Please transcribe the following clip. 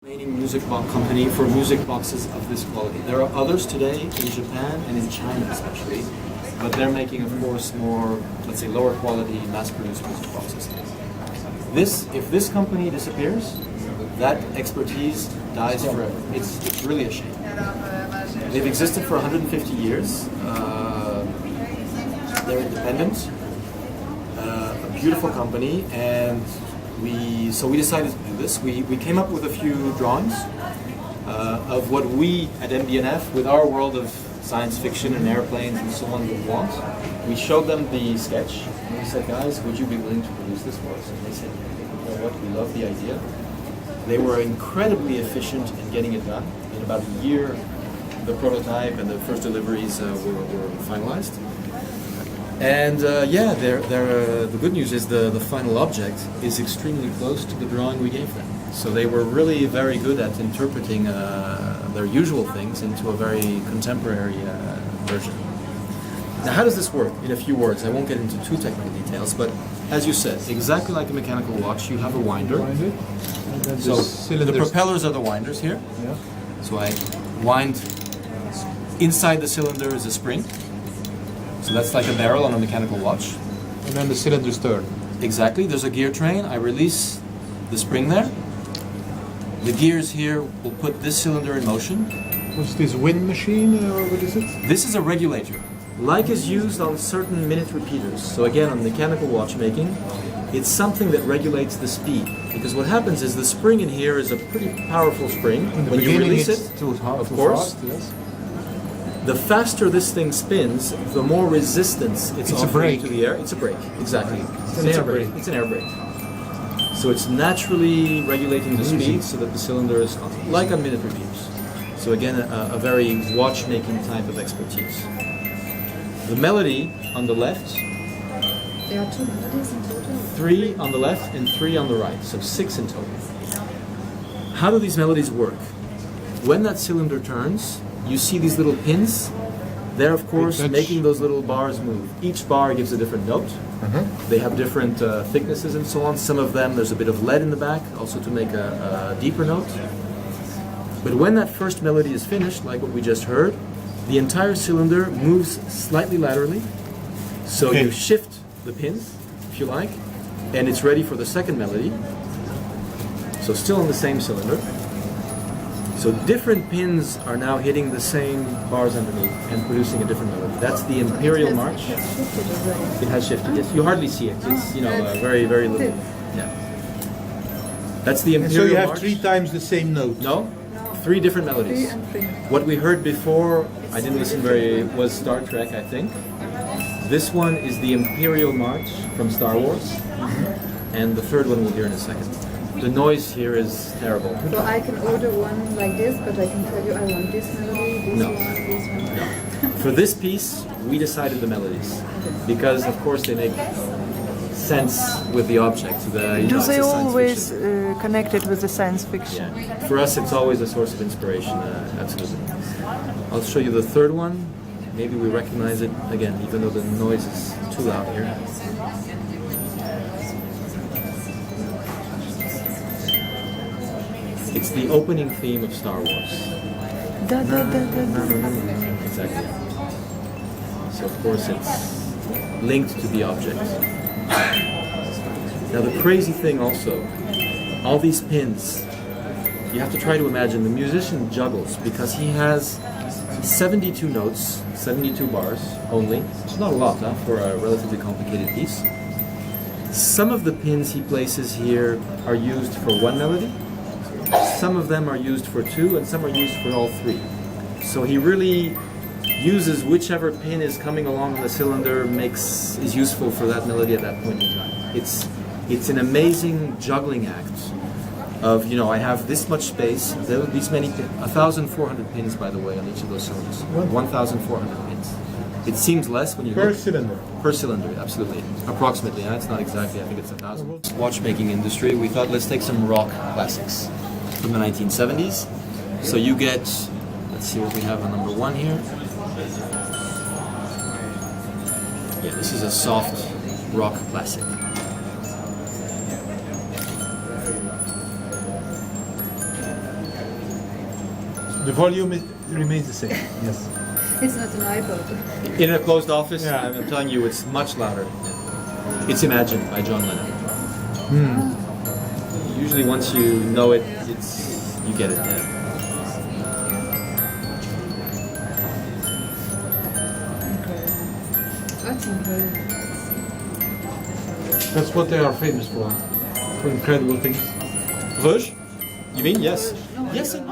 Remaining music box company for music boxes of this quality. There are others today in Japan and in China especially, but they're making, of course, more, let's say, lower quality, mass-produced music boxes. If this company disappears, that expertise dies forever. It's really a shame. They've existed for 150 years. They're independent, a beautiful company, and we decided to do this. We came up with a few drawings of what we at MB&F, with our world of science fiction and airplanes and so on, would want. We showed them the sketch, and we said, guys, would you be willing to produce this for us? And they said, you know what, we love the idea. They were incredibly efficient in getting it done. In about a year, the prototype and the first deliveries were finalized. And the good news is the final object is extremely close to the drawing we gave them. So they were really very good at interpreting their usual things into a very contemporary version. Now, how does this work? In a few words, I won't get into too technical details, but as you said, exactly like a mechanical watch, you have a winder. So the propellers are the winders here. Yeah. So I wind. Inside the cylinder is a spring. So that's like a barrel on a mechanical watch. And then the cylinders turn. Exactly. There's a gear train. I release the spring there. The gears here will put this cylinder in motion. What's this, wind machine or what is it? This is a regulator. Like is used on certain minute repeaters. So again, on mechanical watchmaking, it's something that regulates the speed. Because what happens is the spring in here is a pretty powerful spring. When you release it, of course, yes. The faster this thing spins, the more resistance it's offering to the air. It's a brake, exactly. It's an air brake. It's an air brake. So it's naturally regulating the speed so that the cylinder is constant, like on minute repeaters. So again, a very watchmaking type of expertise. The melody on the left. There are 2 melodies in total? 3 on the left and 3 on the right, so 6 in total. How do these melodies work? When that cylinder turns, you see these little pins. They're, of course, making those little bars move. Each bar gives a different note. They have different thicknesses and so on. Some of them, there's a bit of lead in the back, also to make a deeper note. But when that first melody is finished, like what we just heard, the entire cylinder moves slightly laterally. So you shift the pins, if you like, and it's ready for the second melody. So still in the same cylinder. So different pins are now hitting the same bars underneath and producing a different melody. That's the Imperial March. It has shifted. Yes, you hardly see it. It's very very little. Yeah. That's the Imperial March. So you have 3 times the same note. No, 3 different melodies. What we heard before, I didn't listen very, was Star Trek, I think. This one is the Imperial March from Star Wars, and the third one we'll hear in a second. The noise here is terrible. So I can order one like this, but I can tell you I want this melody, this one. No. For this piece, we decided the melodies. Because, of course, they make sense with the object. Do they always connect it with the science fiction? Yeah. For us, it's always a source of inspiration, absolutely. I'll show you the third one. Maybe we recognize it again, even though the noise is too loud here. It's the opening theme of Star Wars. Exactly. So of course it's linked to the object. Now the crazy thing also, all these pins, you have to try to imagine the musician juggles because he has 72 notes, 72 bars only. It's not a lot for a relatively complicated piece. Some of the pins he places here are used for one melody. Some of them are used for 2, and some are used for all 3. So he really uses whichever pin is coming along the cylinder is useful for that melody at that point in time. It's an amazing juggling act of, I have this much space, these many pins, 1,400 pins, by the way, on each of those cylinders. 1,400 pins. It seems less when you Per cylinder? Per cylinder, absolutely. Approximately, that's not exactly, I think it's 1,000. Watchmaking industry, we thought let's take some rock classics from the 1970s. So you get, let's see what we have on number 1 here. Yeah, this is a soft rock classic. The volume remains the same. Yes. It's not an iPod. In a closed office, Yeah. I'm telling you, it's much louder. It's Imagine by John Lennon. Usually, once you know it, you get it. Yeah. That's incredible. That's what they are famous for incredible things. Rouge? You mean yes? Yes and no.